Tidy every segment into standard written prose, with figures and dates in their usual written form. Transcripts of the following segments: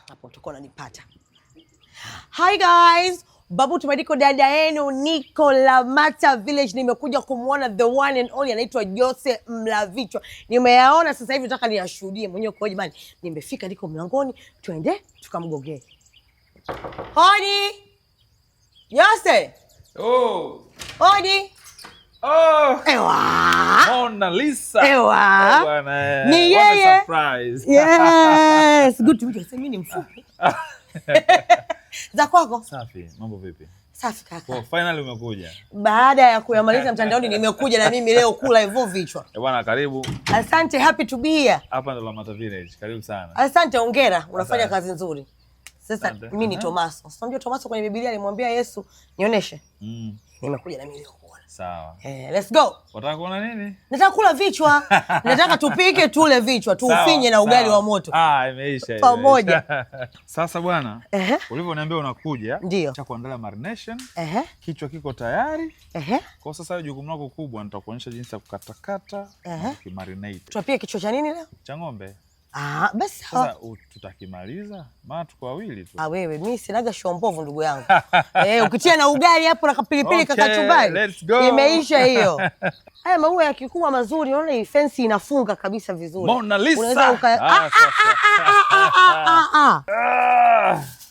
Hapo utakuwa unanipata. Hi guys, Babu Tumadiko dada yenu niko Lamata Village, nimekuja kumuona the one and only anaitwa Jose Mlavichwa. Nimeyaona sasa hivi, nataka niyashuhudie mwenyewe kwa jamani. Nimefika niko mlangoni, twende tukamgogee. Hodi. Jose. Oh. Hodi. Oh. Ewa. Mona Lisa. Ewa. Bwana. Ni What yeye. a surprise. Yes. Good to meet you. Sasa mimi ni mfupi. Za kwako? Safi. Mambo vipi? Safi kaka. Well, finally umekuja. Baada ya kuyamaliza mtandaoni nimekuja na mimi leo kula hivyo vichwa. Bwana karibu. Asante, happy to be here. Hapa ndo Lamata Village. Karibu sana. Asante, hongera. Unafanya kazi nzuri. Sasa mimi ni Tomaso. Unajua Tomaso kwenye Biblia alimwambia Yesu, "Nionyeshe." Nimekuja na mimi leo kuona. Sawa. Let's go. Unataka kuona nini? Nataka kula vichwa. Nataka tupike tule vichwa, tuufinye na ugali wa moto. Imeisha. Pamoja. Sasa bwana, ulivyoniambia unakuja, cha kuandalia marination. Kichwa kiko tayari. Kwa sasa jukumu lako kubwa nitakuonyesha jinsi ya kukatakata na kumarinate. Tutapika kichwa cha nini leo? Cha ng'ombe. Basi sasa tutakimaliza, maana tuko wawili tu. Wewe, mimi sinaga shombovu ndugu yangu. Ukitia na ugali hapo na kapilipili kakachumbari. Imeisha hiyo. Haya maua ya kikubwa mazuri, unaona hii fence inafunga kabisa vizuri. Mona Lisa. Unaweza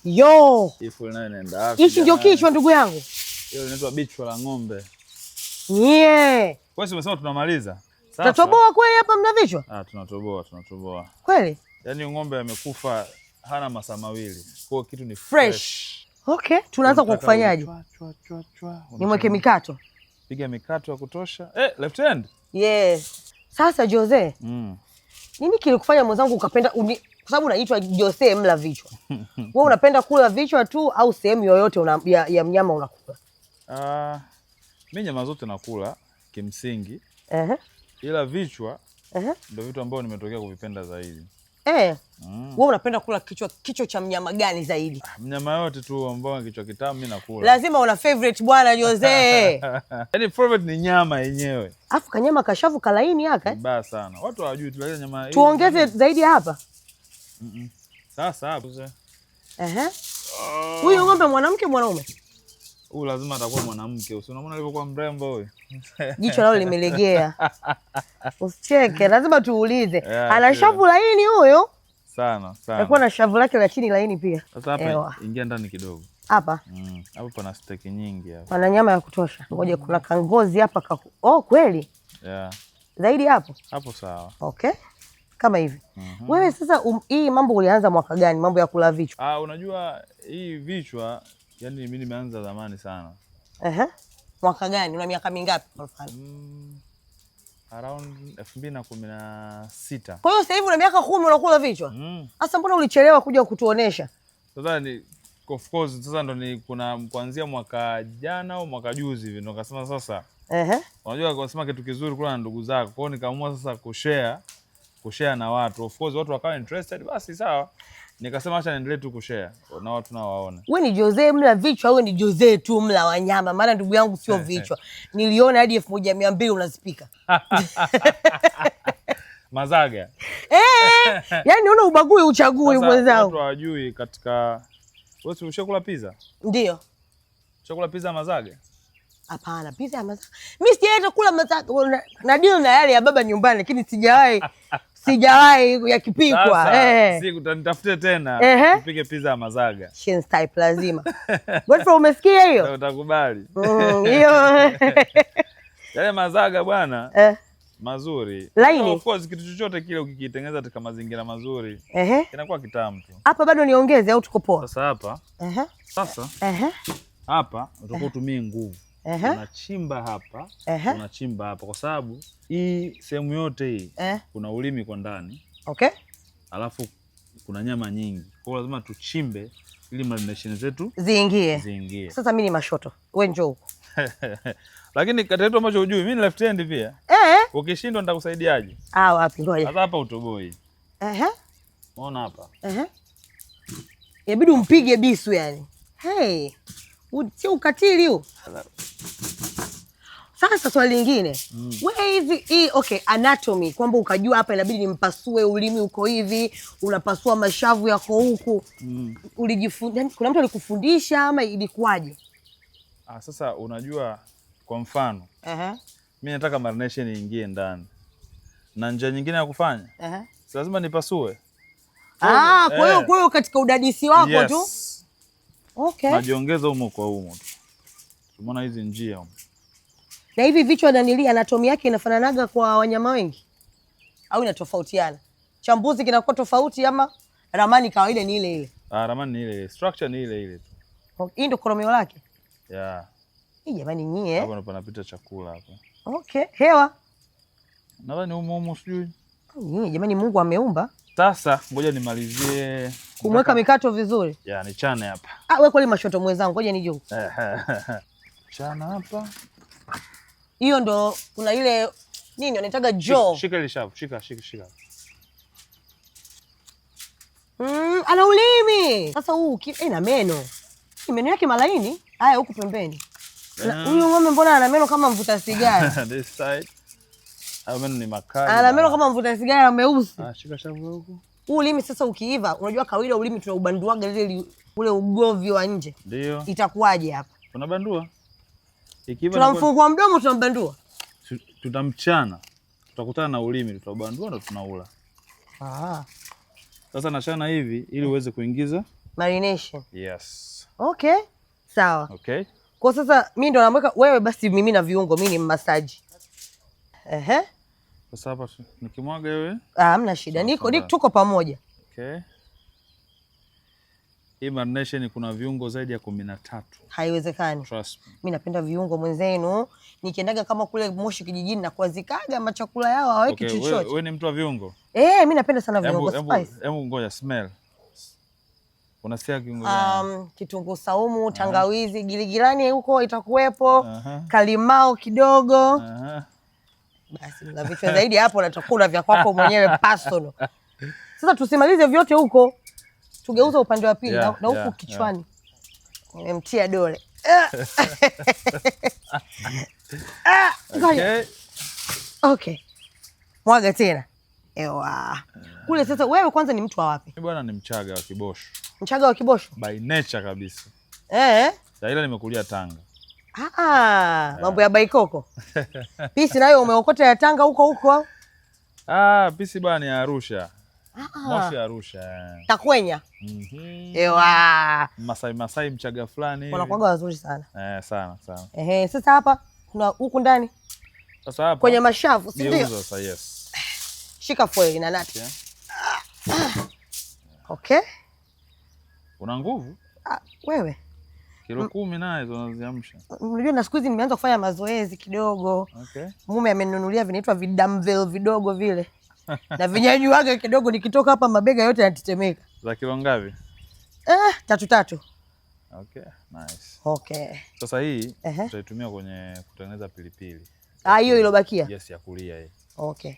Yo. Ifu nayo inaenda wapi? Hichi ndio kichwa ndugu yangu. Hiyo inaitwa bichwa la ng'ombe. Wewe umesema tunamaliza. Tutatoboa kweli hapa mna vichwa? Tunatoboa. Kweli? Yaani ng'ombe amekufa hana masaa mawili. Kwa kitu ni fresh. Okay, tunaanza kwa kufanyaje? Nimweke mikato. Piga mikato ya kutosha. Left hand? Yes. Sasa Jose. Nini kilikufanya mwenzangu ukapenda kwa sababu unaitwa Jose Mlavichwa. Wewe unapenda kula vichwa tu au sehemu yoyote ya mnyama unakula? Mimi nyama zote nakula kimsingi. Ila vichwa ndio vitu ambavyo nimetokea kuvipenda zaidi. Wewe unapenda kula kichwa cha mnyama gani zaidi? Mnyama yote tu ambao kichwa kitamu mimi nakula. Lazima una favorite bwana Jose. Yaani favorite ni nyama yenyewe. Afu kanyama kashavu kalaini haka. Mbaya sana. Watu hawajui tu nyama hii. Tuongeze zaidi hapa. Sasa hapo. Huyu ng'ombe mwanamke mwanaume? Huyu lazima atakuwa mwanamke. Unaona alivyokuwa mrembo huyu. Jicho lao limelegea. Usicheke, lazima tuulize. Ana shavu laini huyo? Sana. Alikuwa na shavu lake la chini laini pia. Sasa hapa ingia ndani kidogo. Hapa? Hapo pana steak nyingi hapa. Pana nyama ya kutosha. Ngoja kuna kangozi hapa kweli? Zaidi hapo? Hapo sawa. Okay. Kama hivi. Wewe sasa hii mambo ulianza mwaka gani? Mambo ya kula vichwa? Unajua hii vichwa yani mimi nimeanza zamani sana. Mwaka gani? Una miaka mingapi kwa mfano? Around 2016. Kwa hiyo sasa hivi una miaka 10 unakula vichwa? Sasa mbona ulichelewa kuja kutuonesha? Sasa ni of course sasa ndo ni kuna kuanzia mwaka jana au mwaka juzi hivi ndo nikasema sasa. Unajua ukasema kitu kizuri kula na ndugu zako. Kwa hiyo nikaamua sasa kushare na watu. Of course watu wakawa interested, basi sawa. Nikasema acha niendelee tu kushare na watu nao waone. Wewe ni Jose mla vichwa au ni Jose tu mla wanyama? Maana ndugu yangu sio vichwa. Niliona hadi 1200 unazipika. Mazaga. Yaani unaona ubagui uchagui mwenzangu. Watu hawajui katika wewe ushakula pizza? Ndio. Ushakula pizza mazaga? Hapana, pizza ya mazaga. Mimi sijaenda kula mazaga. Na deal na yale ya baba nyumbani lakini sijawahi yakipikwa. Siku utanitafute tena tupike pizza ya mazaga. Shen type lazima. Godfrey umesikia hiyo? Utakubali. Hiyo. Yale mazaga bwana. Mazuri. Laini. Of course kitu chochote kile ukikitengeneza katika mazingira mazuri kinakuwa kitamu tu. Hapa bado niongeze au tuko poa? Sasa hapa. Hapa utakuwa utumie nguvu. Unachimba hapa, unachimba hapa kwa sababu hii sehemu yote hii kuna ulimi kwa ndani. Okay. Alafu kuna nyama nyingi. Kwa hiyo lazima tuchimbe ili marination zetu ziingie. Sasa mimi ni mashoto. Wewe njoo huko. Lakini kati yetu ambacho hujui, mimi ni left hand pia. Ukishindwa nitakusaidiaje? Wapi ngoja. Sasa hapa utoboi. Unaona hapa? Inabidi umpige bisu yani. Sio ukatili huu. Sasa swali lingine. Wewe hivi okay, anatomy kwamba ukajua hapa inabidi nimpasue ulimi uko hivi, unapasua mashavu yako huku. Ulijifunza, kuna mtu alikufundisha ama ilikuwaje? Sasa unajua kwa mfano, mimi nataka marination iingie ndani. Na njia nyingine ya kufanya? Si lazima nipasue. Kwa hiyo katika udadisi wako tu. Okay. Najiongeza humo kwa humo tu. Umeona hizi njia humo. Na hivi vichwa nanili anatomi yake inafananaga kwa wanyama wengi? Au inatofautiana? Chambuzi kinakuwa tofauti ama ramani kawaida ni ile ile? Ramani ni ile ile. Structure ni ile ile tu. Hii ndio koromeo lake? Yeah. Hii jamani nyie. Hapa ndo panapita chakula hapa. Okay. Hewa? Nadhani humo sijui. Nyie jamani Mungu ameumba. Sasa ngoja nimalizie kumweka mikato vizuri. Yeah, ni chane hapa. Wewe kweli mashoto mwenzangu, ngoja nije. Chana hapa. Hiyo ndo kuna ile nini wanaitaga jaw. Shika ile shavu, shika. Ana ulimi. Sasa huu na meno. Meno yake malaini. Haya huku pembeni. Huyu ng'ombe mbona ana meno kama mvuta sigara? This side. Meno ni makali. Ana meno kama mvuta sigara meusi. Shika shavu huku. Huu ulimi sasa ukiiva, unajua kawaida ulimi tunaubanduaga ule ugovi wa nje. Ndio. Itakuwaje hapa? Tunabandua. Ikiwa tunamfungua mdomo tunambandua. Tutamchana. Tutakutana na ulimi, tutabandua ndo tunaula. Sasa nachana hivi ili uweze kuingiza marination. Yes. Okay. Sawa. Okay. Kwa sasa mimi ndo namweka wewe, basi mimi na viungo, mimi ni mmasaji. Sasa hapa nikimwaga wewe? Hamna shida. Tuko pamoja. Okay. Hii marination kuna viungo zaidi ya 13. Haiwezekani. Trust me. Mimi napenda viungo mwenzenu. Nikiendaga kama kule Moshi kijijini na kuazikaga machakula yao haweki chochote. Wewe ni mtu wa viungo? Mimi napenda sana viungo spice. Hebu ngoja smell. Unasikia kiungo gani? Kitunguu saumu, tangawizi, giligilani huko itakuwepo, kalimao kidogo. Basi na vichwa zaidi hapo natakula vya kwako mwenyewe personal. Sasa tusimalize vyote huko. Tugeuza upande wa pili na huku kichwani. Nimemtia dole. Okay. Mwaga tena. Ewa. Kule sasa wewe kwanza ni mtu wa wapi? Mimi bwana ni Mchaga wa Kibosho. Mchaga wa Kibosho? By nature kabisa. Ila nimekulia Tanga. Mambo ya baikoko. Pisi nayo umeokota ya Tanga huko? Pisi bwana ni Arusha. Moshi Arusha. Takwenya. Ewa. Masai Mchaga fulani. Wanakuwaga wazuri sana. Sana. Sasa hapa kuna huku ndani. Sasa hapa kwenye mashavu, si ndio? Sasa yes. Shika foil na nati. Okay. Una nguvu? Wewe. Kilo 10 nazo unaziamsha. Unajua na siku hizi nimeanza kufanya mazoezi kidogo. Okay. Mume amenunulia vinaitwa vidumbbell vidogo vile. Na vinyanyuaga kidogo, nikitoka hapa mabega yote yanatetemeka. Za kilo ngapi? 3. Okay, nice. Okay. Sasa hii tutaitumia kwenye kutengeneza pilipili. Hiyo ilobakia? Yes, ya kulia hii. Okay.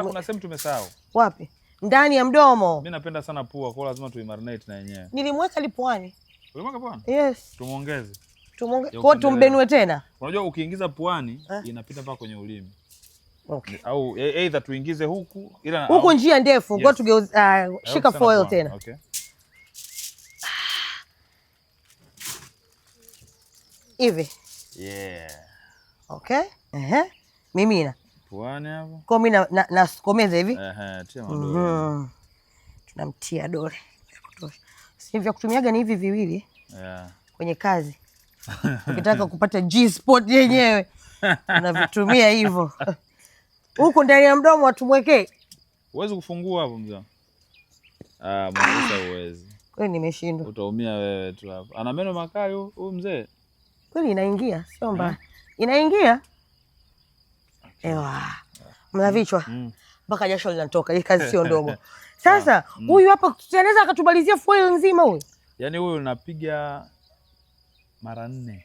Kuna sehemu tumesahau. Wapi? Ndani ya mdomo. Mimi napenda sana pua, kwa lazima tuimarinate na yenyewe. Nilimweka lipuani. Ulimweka puani? Yes. Tumuongeze. Kwa tumbenue tena. Unajua ukiingiza puani inapita mpaka kwenye ulimi. Okay. Au either tuingize huku ila huku njia ndefu. Yes. Kwa tugeuza shika foil tena. Okay. Hivi. Yeah. Okay. Mimina. Puani hapo. Kwa mimi na sikomeza hivi. Tia madole. Tunamtia dole. Si vya kutumiaga ni hivi viwili. Yeah. Kwenye kazi. Ukitaka kupata G-spot yenyewe unavitumia hivyo. Huko ndani ya mdomo watumwekee. Uwezi kufungua hapo mzee. Mbona uwezi? Kwani nimeshindwa. Utaumia wewe tu hapo. Ana meno makali huyu mzee. Kwani inaingia, sio mbaya. Inaingia. Ewa. Mna vichwa. Mpaka jasho linatoka. Hii kazi sio ndogo. Sasa huyu hapa tunaweza akatumalizia foil nzima huyu. Yaani huyu unapiga mara 4.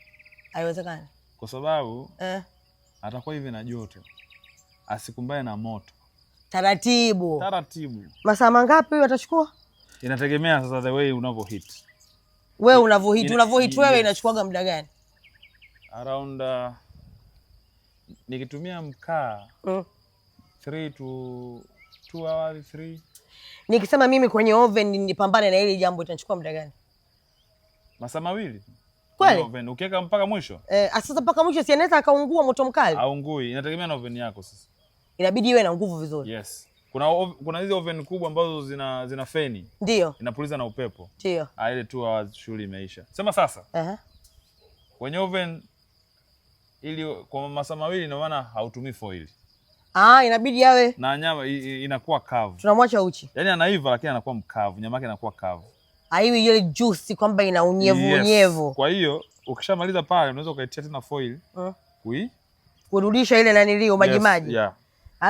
Haiwezekani. Kwa sababu atakuwa hivi na joto. Asikumbaye na moto. Taratibu. Masaa mangapi huyu atachukua? Inategemea sasa the way unavyohit. Wewe unavyohit wewe inachukuaga muda gani? Around Nikitumia mkaa 3 to 2 hours 3. Nikisema mimi kwenye oven nipambane na hili jambo itachukua muda gani? Masaa 2. Kweli? Oven ukiweka mpaka mwisho? Sasa mpaka mwisho si anaweza akaungua moto mkali? Haungui, inategemea na oven yako sasa. Inabidi iwe na nguvu vizuri. Yes. Kuna hizo oven kubwa ambazo zina feni. Ndio. Inapuliza na upepo. Ndio. Ile 2 hours shughuli imeisha. Sema sasa. Kwenye oven ili kwa masaa 2 ina maana hautumii foil. Inabidi yawe na nyama inakuwa kavu. Tunamwacha uchi. Yaani anaiva lakini anakuwa mkavu, nyama yake inakuwa kavu. Haiwi ile juice kwamba ina unyevu. Kwa hiyo ukishamaliza pale unaweza ukaitia tena foil kurudisha ile nanilio maji. Yeah.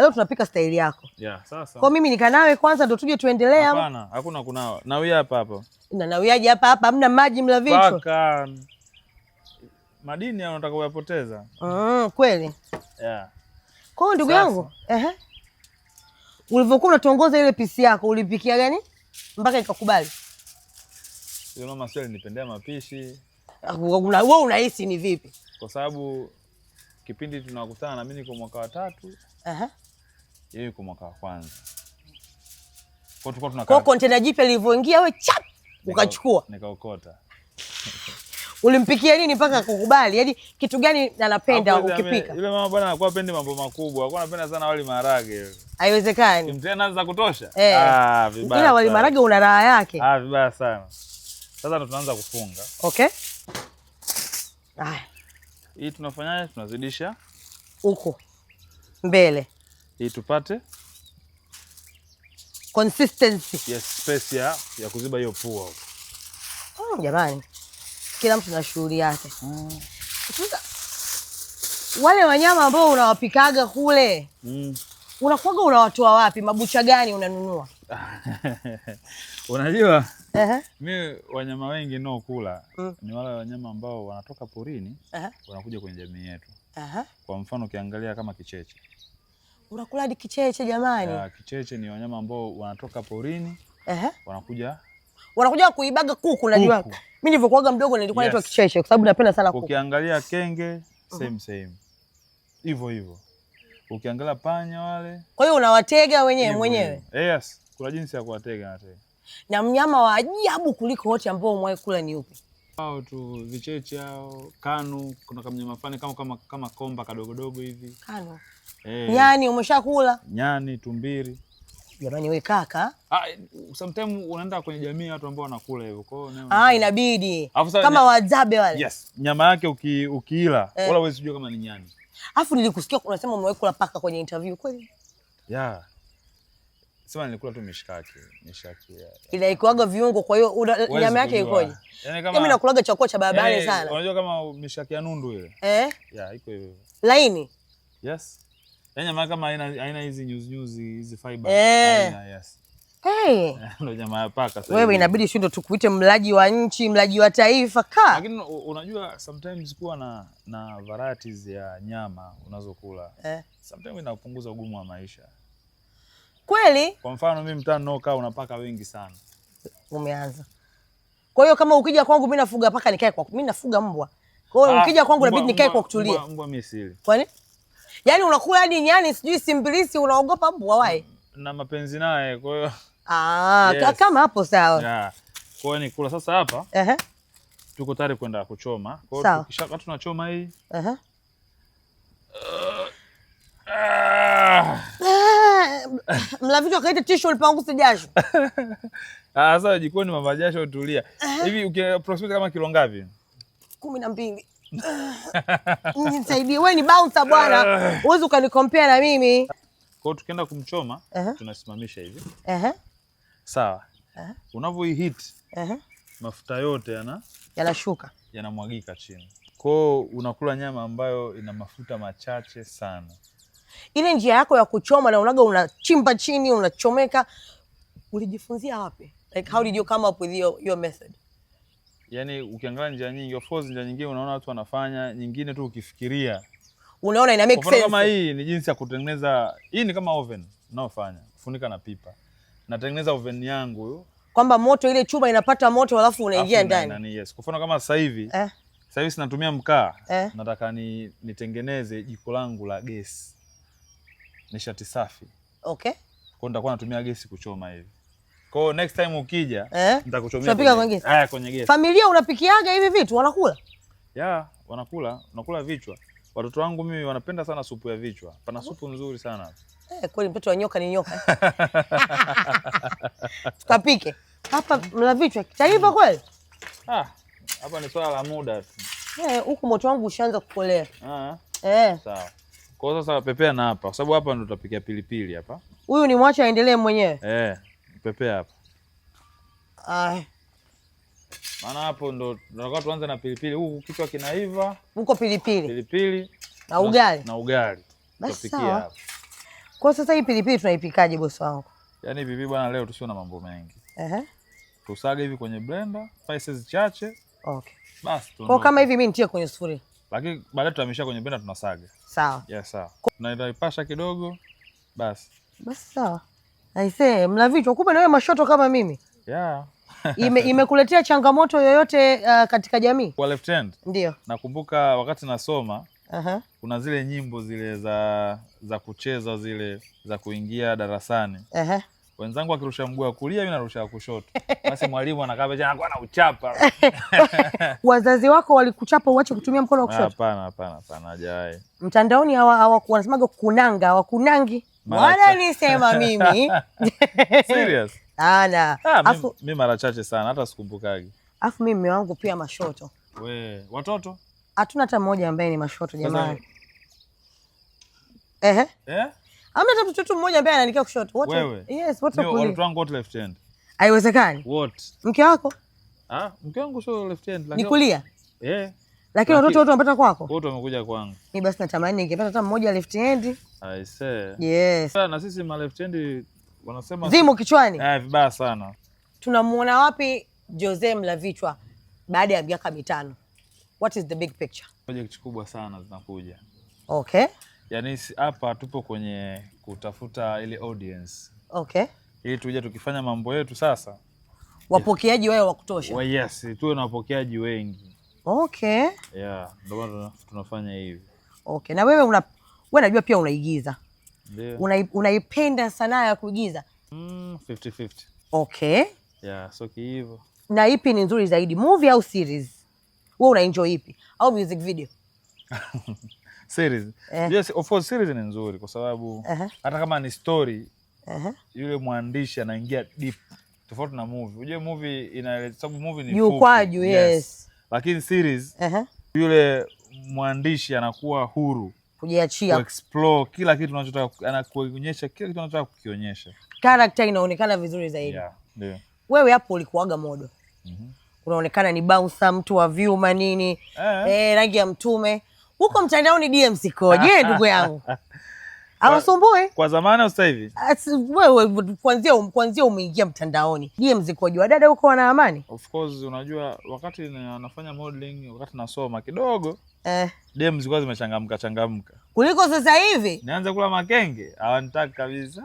Leo tunapika staili yako. Yeah, sasa. Kwa mimi nikanawe kwanza ndo tuje tuendelee hapo. Hapana, hakuna kunawa. Nawia hapa. Nawiaje hapa hamna maji Mlavichwa. Paka. Madini unataka kuyapoteza. Kweli. Yeah. Kwa hiyo ndugu yangu, ulivyokuwa unatuongoza ile pisi yako ulipikia gani mpaka ikakubali? Yule mama sio alinipendea mapishi. Wewe unahisi ni vipi? Kwa sababu kipindi tunakutana na mimi niko mwaka wa 3. Yeye yuko mwaka wa kwanza. Kwa tulikuwa tunakaa. Kwa container jipya lilivyoingia wewe chap ukachukua. Nikaokota. Ulimpikia nini mpaka kukubali? Yaani kitu gani anapenda ukipika? Yule mama bwana anakuwa pendi mambo makubwa. Alikuwa anapenda sana wali maharage. Haiwezekani. Kimtena za kutosha? Vibaya. Ila wali maharage una raha yake. Vibaya sana. Sasa ndo tunaanza kufunga. Okay. Hii tunafanyaje? Tunazidisha huko mbele. Hii tupate consistency. Yes, space ya kuziba hiyo pua huko. Jamani. Kila mtu na shughuli yake. Wale wanyama ambao unawapikaga kule, unakuwaga unawatoa wapi? Mabucha gani unanunua? Unajua, mimi wanyama wengi nao kula ni wale wanyama ambao wanatoka porini, wanakuja kwenye jamii yetu. Kwa mfano ukiangalia kama kicheche. Unakula hadi kicheche jamani? Kicheche ni wanyama ambao wanatoka porini, wanakuja kuibaga kuku. Unajua mimi nilivyokuaga mdogo nilikuwa naitwa kicheche kwa sababu napenda sana kuku. Ukiangalia kenge same hivyo. Ukiangalia panya wale. Kwa hiyo unawatega mwenyewe? Yes, kuna jinsi ya kuwatega na tega. Na mnyama wa ajabu kuliko wote ambao umewahi kula ni upi? Hao tu vicheche hao, kanu, kuna kama fulani kama komba kadogodogo hivi. Kanu. Nyani umeshakula? Nyani, tumbiri. Jamani wewe kaka. Sometimes unaenda kwenye jamii watu ambao wanakula hivyo. Kwa hiyo inabidi. Kama Wahadzabe wale. Yes, nyama yake ukiila wala huwezi kujua kama ni nyani. Alafu nilikusikia unasema umewahi kula paka kwenye interview kweli? Yeah. Sema nilikula tu mishikaki. Ila ikuaga viungo kwa hiyo nyama yake ikoje? Yaani kama mimi nakulaga chakula cha barabarani sana. Unajua kama mishikaki ya nundu ile? Yeah, iko hivyo. Laini? Yes. Yaani nyama kama haina hizi nyuzi hizi fiber. Yes. Ndio nyama ya paka sasa. Wewe inabidi shindo tukuite mlaji wa nchi, mlaji wa taifa Lakini unajua sometimes kuwa na varieties ya nyama unazokula. Sometimes inapunguza ugumu wa maisha. Kweli? Kwa mfano mimi mtaani naokaa una paka wengi sana. Umeanza. Kwa hiyo kama ukija kwangu mimi nafuga paka nikae kwa mimi nafuga mbwa. Kwa hiyo ukija kwangu inabidi nikae kwa kutulia. Mbwa mimi sili. Kwani? Yaani unakula hadi nyani sijui simbilisi unaogopa mbwa wae? Na mapenzi naye kwa hiyo. Kama hapo sawa. Yeah. Kwa hiyo nikula sasa hapa. Tuko tayari kwenda kuchoma. Kwa hiyo tukisha tunachoma hii. Mlavichwa kaita tishu ulipanguse jasho. Sasa jikoni mama jasho utulia. Hivi ukiapproximate kama kilo ngapi? 12. Nisaidie, wewe ni bouncer bwana. Uweze ukanicompare na mimi. Kwa hiyo tukienda kumchoma, tunasimamisha hivi. Sawa. Unavyoihit, mafuta yote yanashuka. Yanamwagika chini. Kwa hiyo unakula nyama ambayo ina mafuta machache sana. Ile njia yako ya kuchoma na unaga unachimba chini, unachomeka. Ulijifunzia wapi? Like how did you come up with your method? Yaani ukiangalia njia nyingi, of course njia nyingine unaona watu wanafanya, nyingine tu ukifikiria unaona ina make sense. Kama hii ni jinsi ya kutengeneza, hii ni kama oven ninaofanya, kufunika na pipa. Natengeneza oven yangu kwamba moto ile chuma inapata moto alafu unaingia ndani. Yes. Kwa mfano kama sasa hivi Sasa hivi natumia mkaa. Nataka nitengeneze jiko langu la gesi. Nishati safi. Okay. Kwa nitakuwa natumia gesi kuchoma hivi. Kwa hiyo next time ukija nitakuchomea. Tunapika kwenye gesi. Kwenye gesi. Familia unapikiaga hivi vitu wanakula? Wanakula. Unakula vichwa. Watoto wangu mimi wanapenda sana supu ya vichwa. Pana supu nzuri sana. Kweli mtoto wa nyoka ni nyoka. Tukapike. Hapa mla vichwa kitaiva kweli? Hapa ni swala la muda tu. Huku moto wangu ushaanza kukolea. Sawa. Kwa hiyo sasa pepea na hapa, kwa sababu hapa ndo tutapikia pilipili hapa. Huyu ni mwacha aendelee mwenyewe. Pepea hapa. Maana hapo ndo tunataka tuanze na pilipili. Huku kichwa kinaiva. Huko pilipili. Pilipili na ugali. Na ugali. Tutapikia hapa. Kwa sasa hii pilipili tunaipikaje bosi wangu? Yaani pilipili bwana, leo tusio na mambo mengi. Tusage hivi kwenye blender, spices chache. Okay. Basi kwa kama hivi mimi nitie kwenye sufuria. Lakini baadaye tutamisha kwenye blender tunasaga. Sawa. Sawa. Tunaipasha kidogo. Basi sawa. Aisee, mla vichwa kumbe na wewe mashoto kama mimi. Imekuletea changamoto yoyote katika jamii? Kwa left hand? Ndio. Nakumbuka wakati nasoma, kuna zile nyimbo zile za kucheza zile za kuingia darasani. Wenzangu wakirusha mguu wa kulia, mimi narusha wa kushoto. Basi mwalimu anakaa anakuwa anauchapa. Wazazi wako walikuchapa uache kutumia mkono wa kushoto? Hapana, hajawahi. Mtandaoni wanasemaga kunanga, hawakunangi. Wala nisema mimi. Serious? Mimi mara chache sana, hata sikumbukagi. Afu mimi mume wangu pia mashoto. Watoto? Hatuna hata mmoja ambaye ni mashoto jamani. Hamna hata mtoto mmoja ambaye anaelekea kushoto. Wote? Yes, wote kulia. Watoto wangu wote left hand. Haiwezekani. Wote. Mke wako? Mke wangu sio left hand, lakini ni kulia. Lakini watoto wote wamepata kwako? Wote wamekuja kwangu. Mimi basi natamani ningepata hata mmoja left hand. I say. Yes. Na sisi ma left hand wanasema zimu kichwani. Vibaya sana. Tunamuona wapi Jose Mlavichwa baada ya miaka 5? What is the big picture? Project kubwa sana zinakuja. Okay. Yaani hapa tupo kwenye kutafuta ile audience. Okay. Ili tuje tukifanya mambo yetu sasa. Wapokeaji wao wa kutosha. Yes, tuwe na wapokeaji wengi. Okay. Ndio maana tunafanya hivi. Okay. Na wewe najua pia unaigiza. Ndio. Unaipenda sanaa ya kuigiza? 50-50. Okay. So hivyo. Na ipi ni nzuri zaidi, movie au series? Wewe unaenjoy ipi? Au music video? Series. Yes, of course series ni nzuri kwa sababu hata kama ni story, yule mwandishi anaingia deep tofauti na movie. Unajua movie sababu movie ni fupi. Yes. Lakini series yule mwandishi anakuwa huru kujiachia, explore kila kitu unachotaka, anakuonyesha kila kitu anachotaka kukionyesha. Character inaonekana vizuri zaidi. Ndio. Wewe hapo ulikuaga modo. Unaonekana ni bouncer, mtu wa vyuma nini, rangi ya mtume. Huko mtandaoni DMs koje ndugu yangu? Hawasumbui? Kwa zamani au sasa hivi? Wewe kuanzia umeingia mtandaoni. DMs koje? Wadada huko wana amani? Of course, unajua wakati nafanya modeling, wakati nasoma kidogo, DMs zilikuwa zimechangamka. Kuliko sasa hivi? Nianze kula makenge, hawanitaki kabisa.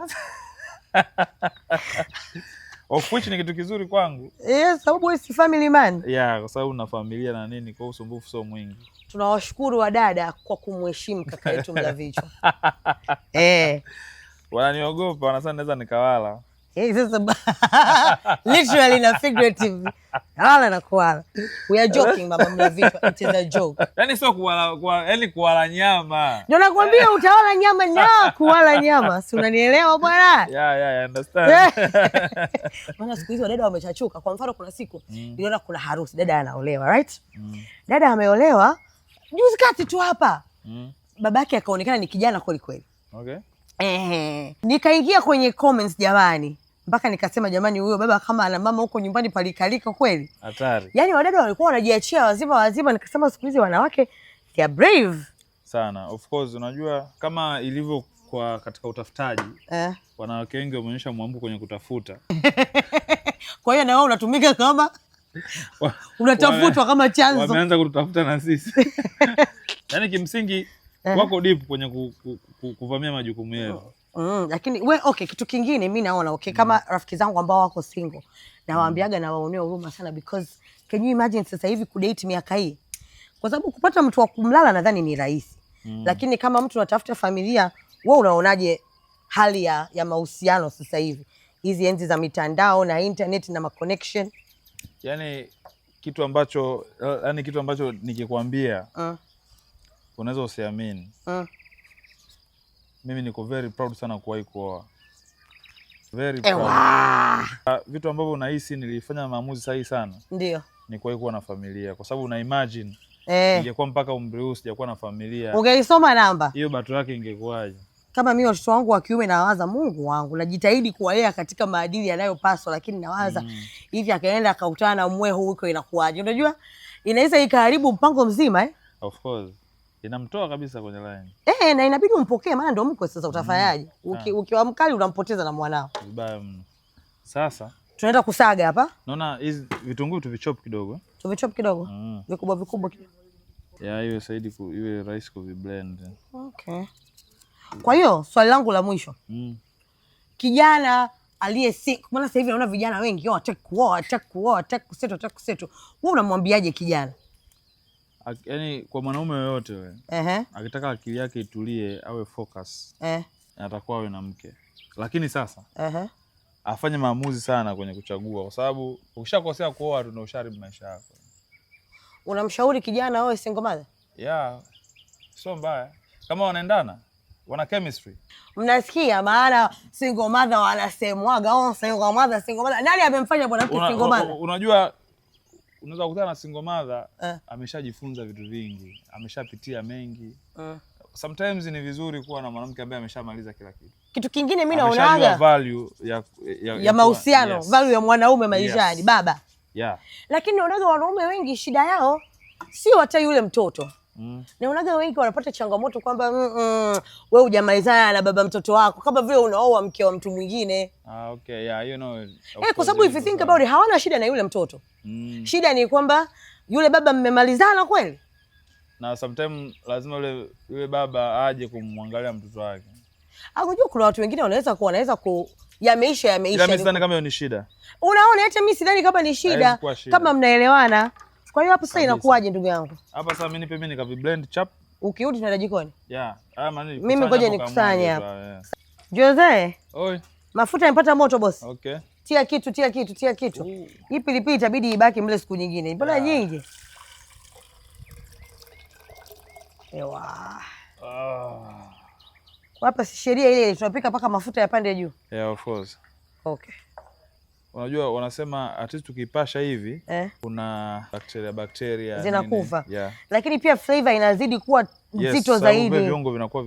Of which ni kitu kizuri kwangu. Sababu wewe si family man. Kwa sababu na familia na nini, kwa usumbufu sio mwingi. Tunawashukuru wadada kwa kumheshimu kaka yetu Mlavichwa. Wananiogopa, wanasema naweza nikawala. Sasa literally na figurative. Wala na kuwala. We are joking mama Mlavichwa, it is a joke. Yaani sio kuwala nyama. Ndio nakwambia utawala nyama na kuwala nyama. Si unanielewa bwana? I understand. Maana siku hizi wadada wamechachuka. Kwa mfano kuna siku niliona kuna harusi, dada anaolewa, right? Dada ameolewa juzi kati tu hapa. Babake akaonekana ni kijana kweli kweli. Okay. Nikaingia kwenye comments jamani. Mpaka nikasema jamani, huyo baba kama ana mama huko nyumbani palikalika kweli. Hatari. Yaani wadada walikuwa wanajiachia wazima. Nikasema siku hizi wanawake they are brave sana. Of course, unajua kama ilivyo kwa katika utafutaji, wanawake wengi wameonyesha mwamko kwenye kutafuta. Kwa hiyo na wewe unatumika kama unatafutwa kama chanzo. Wameanza kututafuta na sisi. Yaani kimsingi wako deep kwenye kuvamia majukumu yao. Lakini kitu kingine mimi naona kama rafiki zangu ambao wako single na waambiaga na waonea huruma sana, because can you imagine sasa hivi kudate miaka hii? kwa sababu kupata mtu wa kumlala nadhani ni rahisi. Lakini kama mtu anatafuta familia, wewe unaonaje hali ya mahusiano sasa hivi, hizi enzi za mitandao na internet na connection? Yani kitu ambacho nikikwambia unaweza usiamini. Mimi niko very proud sana kuwahi kuoa. Very proud. Vitu ambavyo unahisi nilifanya maamuzi sahihi sana. Ndio. Ni kuwahi kuwa na familia, kwa sababu una imagine ingekuwa mpaka umri huu sijakuwa na familia. Ungeisoma namba. Hiyo bato yake ingekuwaje? Kama mimi watoto wangu wa kiume nawaza, Mungu wangu, najitahidi kuwalea katika maadili yanayopaswa, lakini nawaza hivi akaenda akakutana na mwehu huko inakuwaje? Unajua inaweza ikaharibu mpango mzima Of course. Inamtoa kabisa kwenye line. Na inabidi umpokee, maana ndo mkwe sasa, utafanyaje? Ukiwa mkali unampoteza na mwanao. Vibaya mno. Sasa tunaenda kusaga hapa. Naona hizi vitunguu tuvichop kidogo. Tuvichop kidogo. Vikubwa vikubwa kidogo. Iwe saidi iwe rahisi kuviblend. Okay. Kwa hiyo swali langu la mwisho. Kijana aliye sick, maana sasa hivi naona vijana wengi wataka kuoa, wataka kuseto. Wewe unamwambiaje kijana? Yaani kwa mwanaume yoyote wewe, akitaka akili yake itulie, awe focus, atakuwa awe na mke. Lakini sasa afanye maamuzi sana kwenye kuchagua, kwa sababu ukishakosea kuoa tu ndio usharibu maisha yako. Unamshauri kijana awe single mother? Yeah. Sio mbaya. Kama wanaendana, wana chemistry. Mnasikia maana single mother wanasemwaga, single mother. Nani amemfanya bwana mke single mother? Unajua unaweza kukutana na single mother ameshajifunza vitu vingi, ameshapitia mengi. Sometimes ni vizuri kuwa na mwanamke ambaye ameshamaliza kila kitu. Kitu kingine mimi naonaga value ya mahusiano, value ya mwanaume maishani, baba. Lakini naonaga wanaume wengi shida yao sio hata yule mtoto. Naonaga wengi wanapata changamoto kwamba wewe hujamalizana na baba mtoto wako, kama vile unaoa mke wa mtu mwingine. Okay, yeah, you know. Kwa sababu if you think about it, hawana shida na yule mtoto. Shida ni kwamba yule baba mmemalizana kweli? Na sometimes lazima yule baba aje kumwangalia mtoto wake. Unajua kuna watu wengine wanaweza yameisha. Mimi sidhani kama hiyo ni shida. Unaona, hata mimi sidhani kama ni shida kama mnaelewana. Kwa hiyo hapo sasa inakuwaje ndugu yangu? Hapa sasa mimi nikaviblend chap. Ukirudi tunaenda jikoni. Yeah. Mimi ngoja nikusanye hapa. Jose. Oi. Mafuta yanapata moto boss. Okay. Tia kitu. Hii pilipili itabidi ibaki mle siku nyingine. Mbona nyingi? Ewa. Hapa si sheria ile tunapika paka mafuta yapande juu. Yeah, of course. Okay. Unajua wanasema at least tukipasha hivi kuna bakteria zinakufa. Lakini pia flavor inazidi kuwa nzito zaidi. Yes, viungo vinakuwa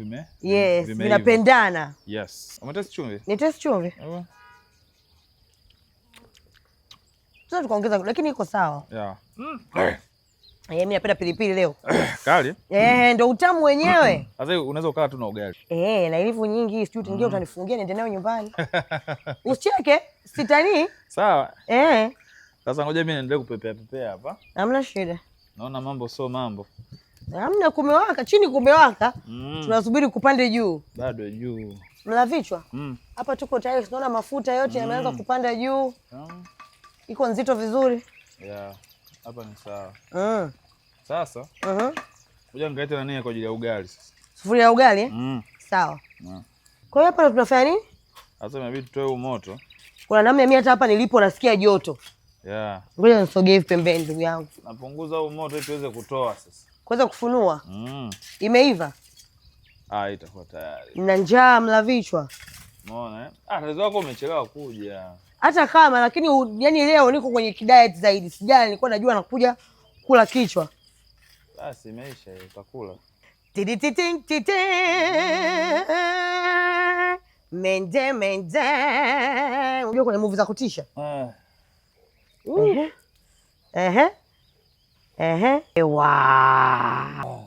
vinapendana. Yes. Umetest chumvi? Ni test chumvi. Sasa tukaongeza lakini iko sawa. Yeah. Mimi napenda pilipili leo. Kali? Ndio utamu wenyewe. Sasa unaweza ukala tu na ugali. Na ilivyo nyingi, sijui tingine utanifungia niende nayo nyumbani. Usicheke, sitani. Sawa. Sasa ngoja mimi niendelee kupepea hapa. Hamna shida. Naona mambo sio mambo. Hamna, kumewaka, chini kumewaka. Tunasubiri kupande juu. Bado juu. Mla vichwa? Hapa tuko tayari, tunaona mafuta yote yameanza kupanda juu. Iko nzito vizuri. Yeah. Hapa ni sawa. Sasa ngoja nikaete nani kwa ajili ya ugali sasa. Sufuria ya ugali? Sawa. Kwa hiyo hapa tunafanya nini? Sasa inabidi tutoe moto. Kuna namna mimi hata hapa nilipo nasikia joto. Yeah. Ngoja nisogee pembeni ndugu yangu. Napunguza moto ili tuweze kutoa sasa. Kuweza kufunua. Imeiva? Itakuwa tayari. Na njaa mla vichwa. Umeona tatizo lako umechelewa kuja. Hata kama lakini yani leo niko kwenye diet zaidi. Sijali, nilikuwa najua nakuja kula kichwa. Basi imeisha, utakula. Mende. Unajua kwenye movie za kutisha?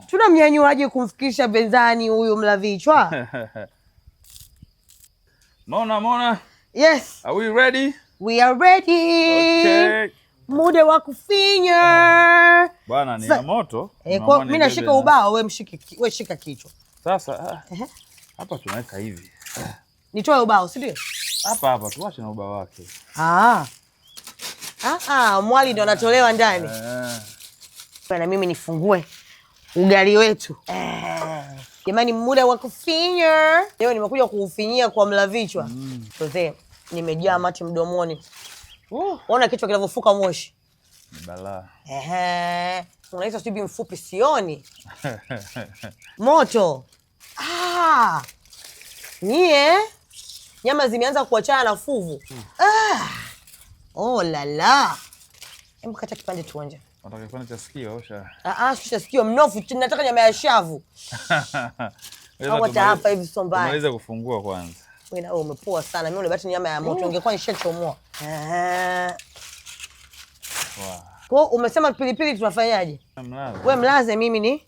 Tunamnyanyuaje kumfikisha benzani huyu mla vichwa? Mona. Yes. Are we ready? We are ready. Okay. Muda wa kufinya. Bwana ni ya moto. Mimi nashika ubao, wewe shika kichwa. Sasa hapa tunaweka hivi. Nitoe ubao, si ndio? Hapa tuache na ubao wake. Mwali ndo anatolewa ndani. Na mimi nifungue. ugali wetu. Jamani, muda wa kufinya. Leo nimekuja kuufinyia kwa Mlavichwa. Jose, nimejaa mate mdomoni. Ona kichwa kinavyofuka moshi. Balaa. Unaita sibi mfupi sioni. Moto. Nie. Nyama zimeanza kuachana na fuvu. Oh la la. Hebu kata kipande tuonje. Unataka kipande cha sikio osha? Sio sikio mnofu, nataka nyama ya shavu. Hapo hapa hivi sio mbaya. Unaweza kufungua kwanza. Wewe na umepoa sana. Mimi unabaki nyama ya moto. Ungekuwa nishachomoa. Wow. Kwa umesema pilipili tunafanyaje? Mlaze. Wewe mlaze, mimi ni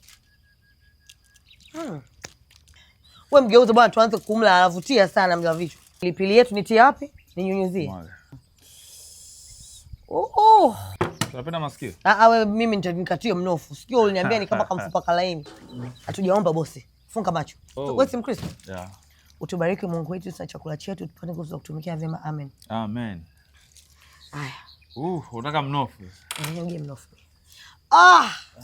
wewe mgeuze bwana, tuanze kumla, anavutia sana Mlavichwa. Pilipili yetu nitie wapi? Ninyunyuzie. Unapenda masikio? Wewe mimi nitakatie mnofu. Sikio uliniambia ni kama kamfupa kalaini. Hatujaomba bosi. Funga macho. Wewe si Mkristo? Yeah. Utubariki Mungu wetu na chakula chetu, tupate nguvu za kutumikia vyema. Amen. Amen. Haya. Unataka mnofu? Niingie mnofu.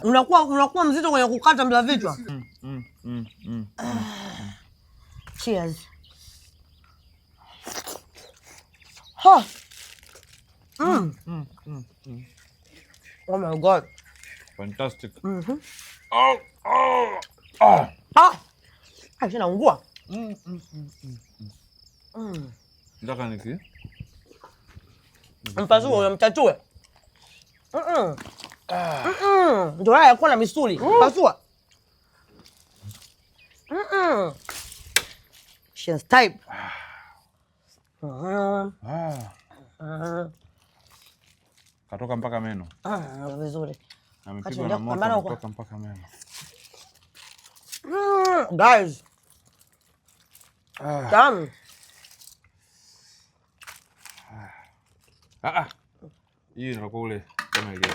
Unakuwa mzito kwenye kukata Mlavichwa. Cheers. Oh my God. Fantastic. Naungua. Nataka niki? Mpasuo unamtatue. Ndio haya yakuwa na misuli. Pasua. She's type. Katoka mpaka meno. Vizuri. Amepigwa na moto kutoka mpaka meno. Guys. Tamu. Hii inakuwa ule kama ile.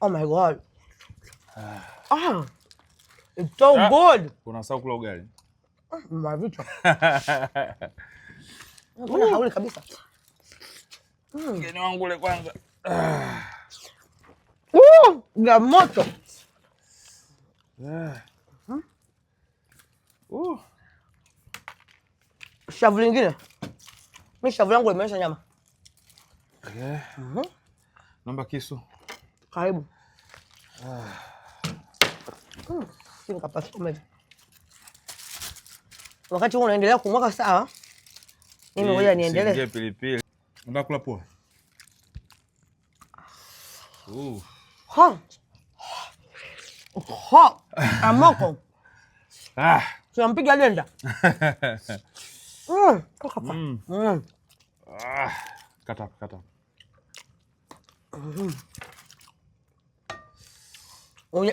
Oh my God. It's so good. Unasahau kula ugali. Mlavichwa. Mbona hauli kabisa? Ngeni wangu ule kwanza. Ya moto. Shavu lingine. Mimi shavu langu limeisha nyama. Naomba kisu. Karibu. Nikapata umeja. Wakati wewe unaendelea kumwaka sawa, mimi ngoja niendelee. Singie pilipili. Unataka kula poa? Amoko. Tunampiga denda. Kata.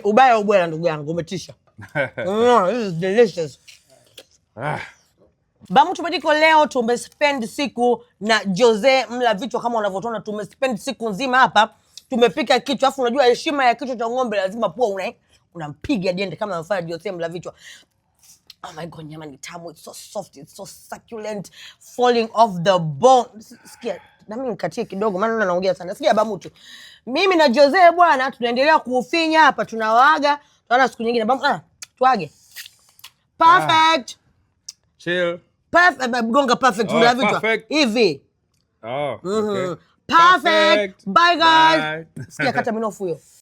Ubaya ubwela ndugu yangu, umetisha. This is delicious. Bamu tumediko leo tumespend siku na Jose Mlavichwa, kama unavyotuona tumespend siku nzima hapa. Tumepika kichwa, afu unajua heshima ya kichwa cha ng'ombe lazima pua unampiga dende kama anafanya Jose Mlavichwa. Oh my God, nyama ni tamu, it's so soft, it's so succulent, falling off the bone. Sikia, na mimi nikatie kidogo maana naongea sana. Sikia Bamutu. Mimi na Jose bwana tunaendelea kuufinya hapa, tunawaaga. Tunaona siku nyingine. Tuage. Perfect. Chill. Perfect, gonga perfect Mlavichwa. Hivi. Okay. Perfect. Bye guys. Sikia kata minofu hiyo.